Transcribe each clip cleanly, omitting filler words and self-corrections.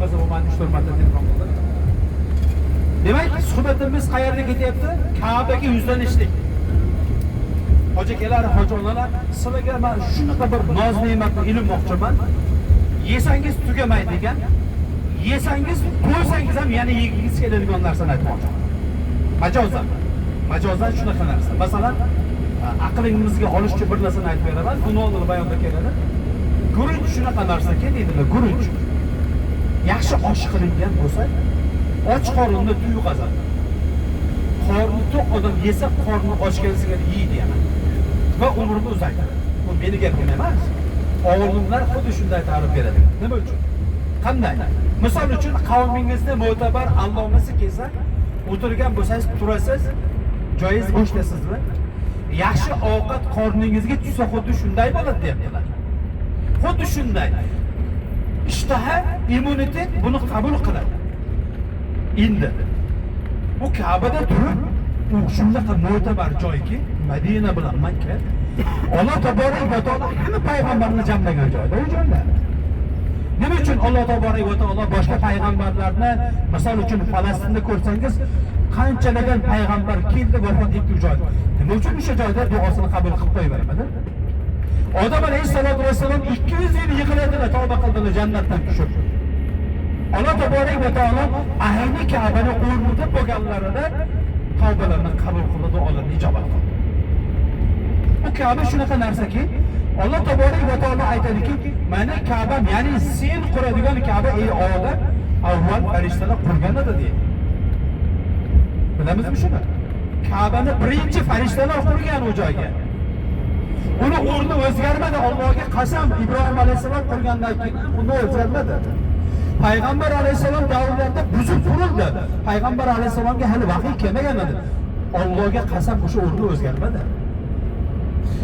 bo'lmasa bo'lmaydi 3-4 marta telefon qildi. Demak, suhbatimiz qayerga ketyapti? Ka'baga yuzlanishlik. Hoji akalar, hoji onalar, sizlarga men shunaqa bir noz ne'matni ilmoqchiman. Yesangiz tugamaydi ekan. Yesangiz, qo'ysangiz ham yana yegingiz keladigan narsani aytmoqchiman. Majozan shunaqa narsa. Masalan, aqlingizga olishchi bir narsani aytib beraman. Buni oldin bayonda keladi. Gurunch shunaqa narsaki deydilar, gurunch. Yaxshi osh qilingan bo'lsa, och qorinni tuyg'azadi. Qorni to'q odam yesa, qorni ochgan singari yeydi yana. Va umrini uzaytiradi. Bu meni gapim emas. Olimlar xuddi shunday ta'rif beradi. Nima uchun? Qanday? Misol uchun qavmingizda mo'tabar allomasi kelsa, o'tirgan bo'lsangiz, turasiz, joyingiz bo'shtasizmi? Yaxshi ovqat qorningizga tushsa xuddi shunday bo'ladi deyaptilar. Xuddi shunday. İshtaha, immunitet buni qabul qiladi. Endi bu Ka'bada turib, u shunaqa mo'tabar joyki, Madina bilan Makka, Alloh taborak va taolo hamma payg'ambarni jamlagan joyda u joylar. Nima uchun Alloh taborak va taolo boshqa payg'ambarlarni, misol uchun Falastinda ko'rsangiz, qanchalagan payg'ambar keldi vafot etdi u joyda. Nima uchun o'sha joyda duosini qabul qilib qo'yvermadi? Odam alayhissalatu vassalom 200 yil yiqiladilar, tavba qildilar jannatdan tushib. Alloh taborak va taolo ahli Ka'bani o'rnida bo'lganlarida tavbalarni qabul qildi, duolarni ijobat qildi. Bu Ka'ba shunaqa narsaki, Alloh taborak va taolo aytadiki, "Mana Ka'ba, ya'ni sen quradigan Ka'ba ey odam, avval farishtalar qurgan edi" deydi. Bilamizmi shuni? Ka'bani birinchi farishtalar qurgan u joyga. Uni o'rni o'zgarmadi. Allohga qasam, Ibrohim alayhisalom qurgandan keyin uni o'zgarmadi. Payg'ambar alayhisalom davrlarida buzib qurildi. Payg'ambar alayhisalomga hali vahiy kelmagan edi. Allohga qasam, o'sha o'rni o'zgarmadi.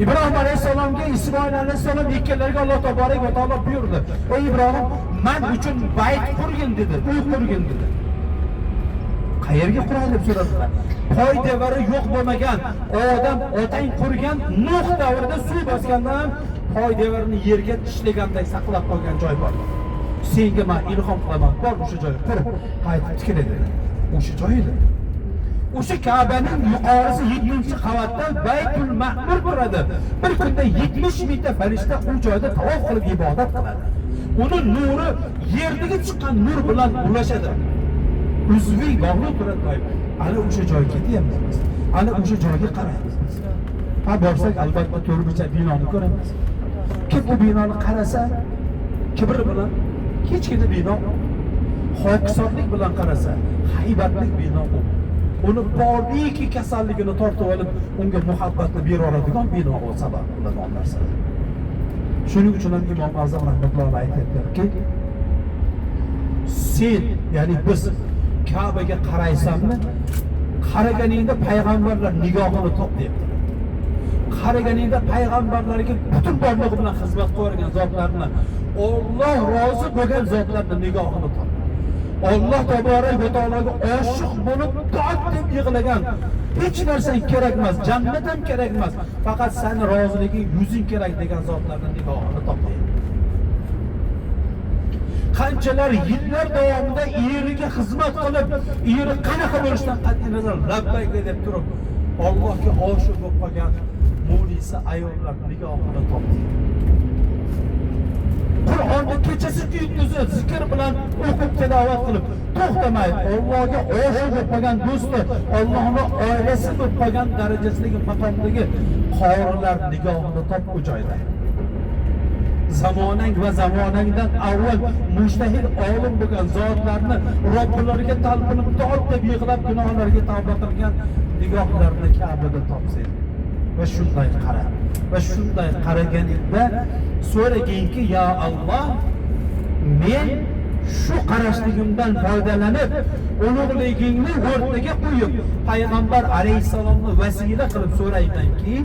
İbrahim alayhisalomga İsmoil alayhisalom ikkalariga Alloh taborak va taolo buyurdi. "Ey Ibrohim, men uchun bayt qurgin" dedi. Uy qurgin dedi. Qayerga quray deb so'radilar. Poy devori yo'q bo'lmagan, odam otang qurgan Nuh davrida suv bosgandan poy devorini yerga tishlaganday saqlab qo'ygan joy bor. Senga men ilhom qilaman, bor o'sha joyga qurib, qaytib tikila dedi. O'sha joy edi. O'sha Ka'baning yuqorisi 7-qavatda Baytul Ma'mur turadi. Bir kunda 70 mingta farishta u joyda tavof qilib ibodat qiladi. Uning nuri yerdagi chiqqan nur bilan ulashadi. Uzviy bog'liq turadi doim. Ana o'sha joyga ketyapmiz biz. Ana o'sha joyga qaraymiz biz. Ha borsak albatta to'rtburchak binoni ko'ramiz. Kim bu binoni qarasa, kibr bilan kichkina bino, hokisorlik bilan qarasa, haybatlik bino bu. Uni boriki kasalligini tortib olib, unga muhabbatni beradigan bino o sabab bo'lgan narsa. Shuning uchun ham Imom Azam rahmatullohi aytadilar-ki, sen, ya'ni biz Ka'baga qaraysanmi, qaraganingda payg'ambarlar nigohini top deyaptilar. Qaraganingda payg'ambarlarga butun borlig'i bilan xizmat qilgan zotlarni, Alloh rozi bo'lgan zotlarning nigohini top. Alloh taborak va taologa oshiq bo'lib, dod deb yig'lagan, hech narsa kerak emas, jannat ham kerak emas, faqat seni roziliging, yuzing kerak degan zotlarning nigohini topdi. Qanchalar yillar davomida eriga xizmat qilib, eri qanaqa bo'lishidan qat'iy nazar labbayka deb turib, Allohga oshiq bo'lib qolgan mo'lisa ayollar nigohini topdi. Qur'onni kechasi kunduzi zikr bilan o'qib tilovat qilib, to'xtamaydi. Allohga oshiq bo'lib qolgan do'sti, Allohning oilasi bo'lib qolgan darajasidagi maqomdagi qorilar nigohini top u joyda. Zamonang va zamonangdan avval mujtahid olim bo'lgan zotlarni Robbilariga talpinib dod deb yig'lab gunohlarga tavba qilgan nigohlarni Ka'bada topsang va shunday qara. Va shunday qaraganingda so'raginki, ya Alloh, men shu qarashligimdan foydalanib, ulug'ligingni o'rtaga qo'yib, payg'ambar alayhisalomni vasila qilib so'raymanki,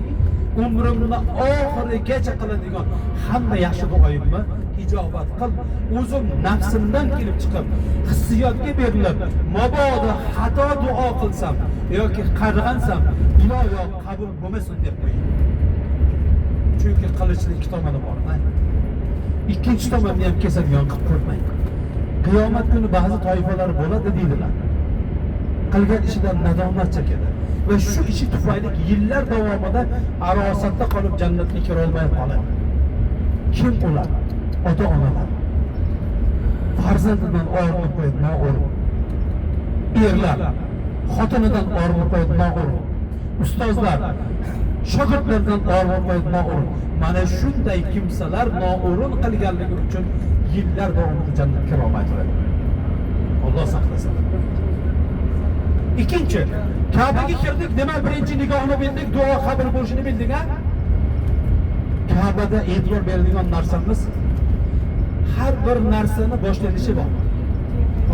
umrimni oxirigacha qiladigan hamma yaxshi duoyimni ijobat qil. O'zim nafsimdan kelib chiqib, hissiyotga berilib, mabodo xato duo qilsam yoki qarg'ansam, iloyo qabul bo'lmasin deb qo'ying. Chunki qilichning ikki tomoni bor. Ikkinchi tomonni ham kesadigan qilib qo'ymang. qiyomat kuni ba'zi toifalar bo'ladi deydilar. Qilgan ishidan nadomat chekadi va shu ishi tufayli yillar davomida arosatda qolib jannatga kira olmay qoladi. Kim ular? Ota-onalar. Farzandidan og'irlik qo'yib no'g'ri. Erlar xotinidan og'irlik qo'yib no'g'ri. Ustozlar shogirdlardan og'irlik qo'yib no'g'ri. Mana shunday kimsalar no'g'rin qilganligi uchun yillar davomida jannatga kira olmay qoladi. Alloh saqlasin. Ikkinchi, Ka'baga kirdik, nima birinchi nigohni bildik, duo qabul bo'lishini bildik, ha? Ka'bada e'tibor beradigan narsamiz har bir narsani boshlanishi bor.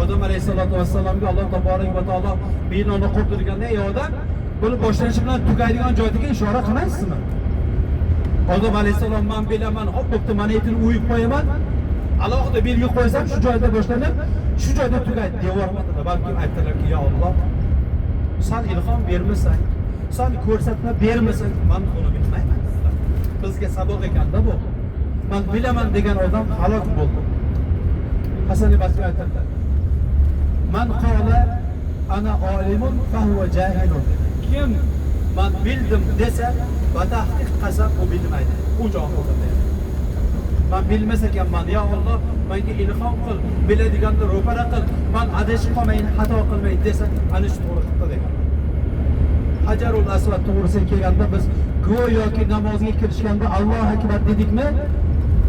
Odam alayhisolatu vassalomga Alloh taborak va taolo binoni qurdirganda, ey odam, buni boshlanishi bilan tugaydigan joyga ishora qilmaysizmi? Odam alayhisalom men bilaman, hop bo'pti, mana aytib uyib qo'yaman. Alohida belgi qo'ysam shu joyda boshlanib, shu joyda tugaydi deyormadilar. Balki aytdilarki, ya Alloh, sen ilhom bermasang, sen ko'rsatma bermasang, men buni bilmayman. Bizga saboq ekanda bu. Men bilaman degan odam halok bo'ldi. Hasan al-Basri aytadilar. Man qala ana olimun fa huwa jahilun. Kim men bildim desa, va tahqiq qasam u bilmaydi. U johildir deydi. Men bilmas ekanman, ya Alloh, menga ilhom qil, biladiganda ro'para qil, men adashib qolmayin, xato qilmayin desa, ana shu to'g'ri degan. Hajarul Asvad to'g'risiga kelganda biz go'yoki namozga kirishganda Alloh akbar dedikmi,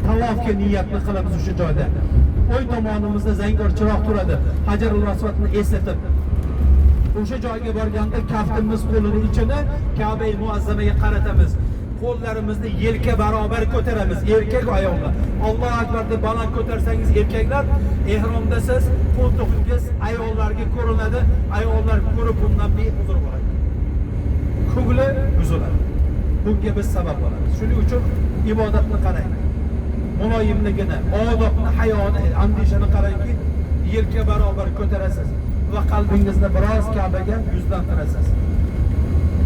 tavofga niyatni qilamiz o'sha joyda. O'y tomonimizda zangor chiroq turadi. Hajarul Aswadni eslatib. O'sha joyga borganda kaftimiz qo'lini ichini Ka'ba-i Muazzamaga qaratamiz. Qo'llarimizni yelka barobar ko'taramiz, erkak va ayollar. Alloh akbar deb baland ko'tarsangiz erkaklar, ehromdasiz, qo'ltiqingiz ayollarga ko'rinadi. Ayollar ko'rib bundan behuzur bo'ladi. Ko'ngli buziladi. Bunga biz sabab bo'lamiz. Shuning uchun ibodatni qarang. Muloyimligini, odobni, hayoni, andishani qarangki, yelka barobar ko'tarasiz va qalbingizni biroz Ka'baga yuzlantirasiz.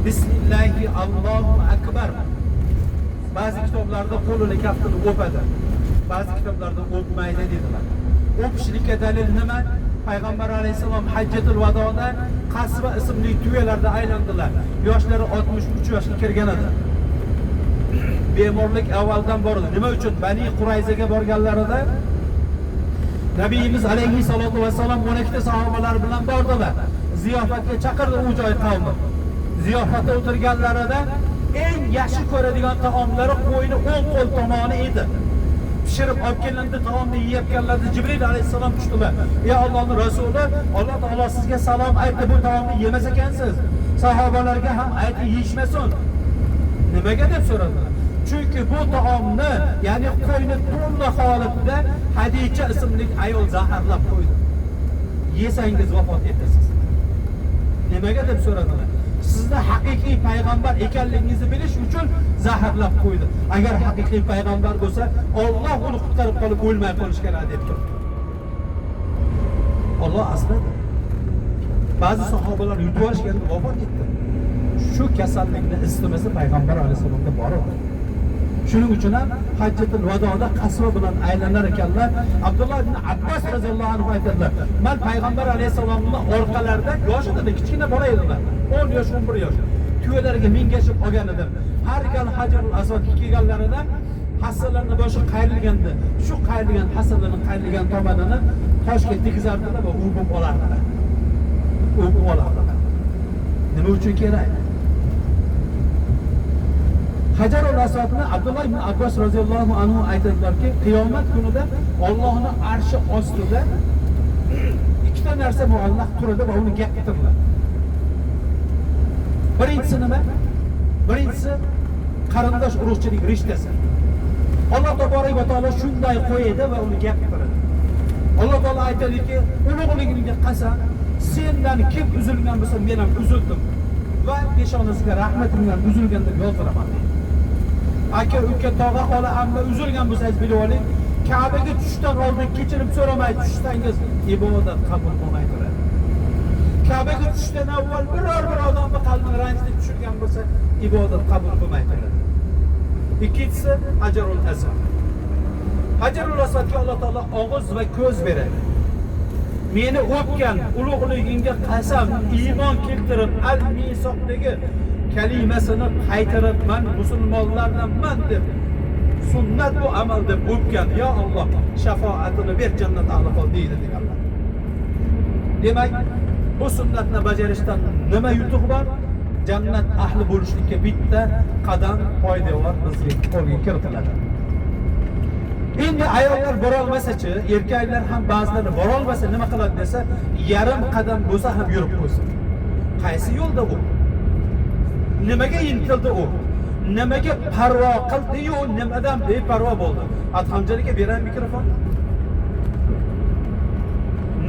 Bismillahi Allohu akbar. Ba'zi kitoblarda qo'lini kaftini o'padi. Ba'zi kitoblarda o'pmaydi dedilar. O'pishlikka dalil nima? Payg'ambar alayhisalom Hajjatul Vadoda Qasva ismli tuyalarda aylandilar. Yoshlari 63 yoshga kirgan edi. Bemorlik avvaldan bor edi. Nima uchun? Bani Qurayzaga borganlarida Nabiyimiz alayhisolatu vasallam 12 ta sahobalar bilan bordilar. Ziyofatga chaqirdi u joy qavmi. Ziyofatda o'tirganlarida eng yaxshi ko'radigan taomlari qo'yni o'ng qo'l tomoni edi. Pishirib olib kelindi, taomni yeyotganlarda Jibril alayhisalom tushdilar. Ey Allohning rasuli, Alloh taolo sizga salom aytdi, bu taomni yemas ekansiz. Sahobalarga ham aytib yeyishmasin. Nimaga deb so'radilar. Chunki bu taomni, ya'ni qo'yni to'la holatda Hadicha ismli ayol zaharlab qo'ydi. Yesangiz vafot etasiz. Nimaga deb so'radilar. Sizni haqiqiy payg'ambar ekanligingizni bilish uchun zaharlab qo'ydi. Agar haqiqiy payg'ambar bo'lsa, Alloh uni qutqarib qolib o'lmay qolish kerak deb turdi. Alloh asradi. Ba'zi sahobalar yutib olishganda vafot etdi. Shu kasallikni istimasi payg'ambar alayhisolamda bor edi. Shuning uchun ham Hajjatul Vadoda Qasva bilan aylanar ekanlar. Abdulloh ibn Abbos roziyallohu anhu aytadilar. Men payg'ambar alayhisolamning orqalarida yosh edi, kichkina bola edilar. 10 yosh, 11 yosh. Tuyalarga mingashib olgan edim. Har gal Hajarul Aswadga kelganlarida hassalarni boshi qayrilganda, shu qayrilgan hassalarning qayrilgan tomonini toshga tegizardilar va o'pib olardilar. O'pib olardilar. Nima uchun kerak? Hajarul Aswadni Abdulloh ibn Abbos roziyallohu anhu aytadilarki, qiyomat kunida Allohning arshi ostida ikkita narsa muallaq turadi va uni gapiradilar. Birinchisi nima? Birinchisi qarindosh urug'chilik rishtasi. Alloh taborak va taolo shunday qo'yadi va uni gapiradi. Alloh taolo aytadiki, ulug'ligimga qasam, sendan kim uzilgan bo'lsa, men ham uzildim va peshonasiga rahmatim bilan uzilgan deb yoziraman. Aka, uka, tog'a, xola, amma uzilgan bo'lsangiz bilib oling, Ka'baga tushishdan oldin kechirim so'ramay tushsangiz ibodat qabul bo'lmaydi. Ka'baga tushishdan avval biror bir odamni qalbini ranjitib tushirgan bo'lsa, ibodat qabul bo'lmaydi. Ikkinchisi Hajarul Aswad. Hajarul Aswadga Alloh taolo og'iz va ko'z beradi. meni o'pgan ulug'ligingga qasam iymon keltirib al-misoqdagi kalimasini qaytarib man musulmonlardanman deb sunnat bu amal deb o'pgan, ya Alloh shafoatini ber, jannat ahli qil deydi deganlar. Demak, bu sunnatni bajarishdan nima yutuq bor? Jannat ahli bo'lishlikka bitta qadam poydevor bizga qo'lga kiritiladi. Endi ayollar borolmasa-chi, erkaklar ham ba'zilari borolmasa nima qiladi desa, yarim qadam bo'lsa ham yurib qo'ysin. Qaysi yo'lda u? Nimaga intildi u? Nimaga parvo qildi-yu, nimadan beparvo bo'ldi? Adhamjonga beray mikrofon.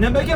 Nimaga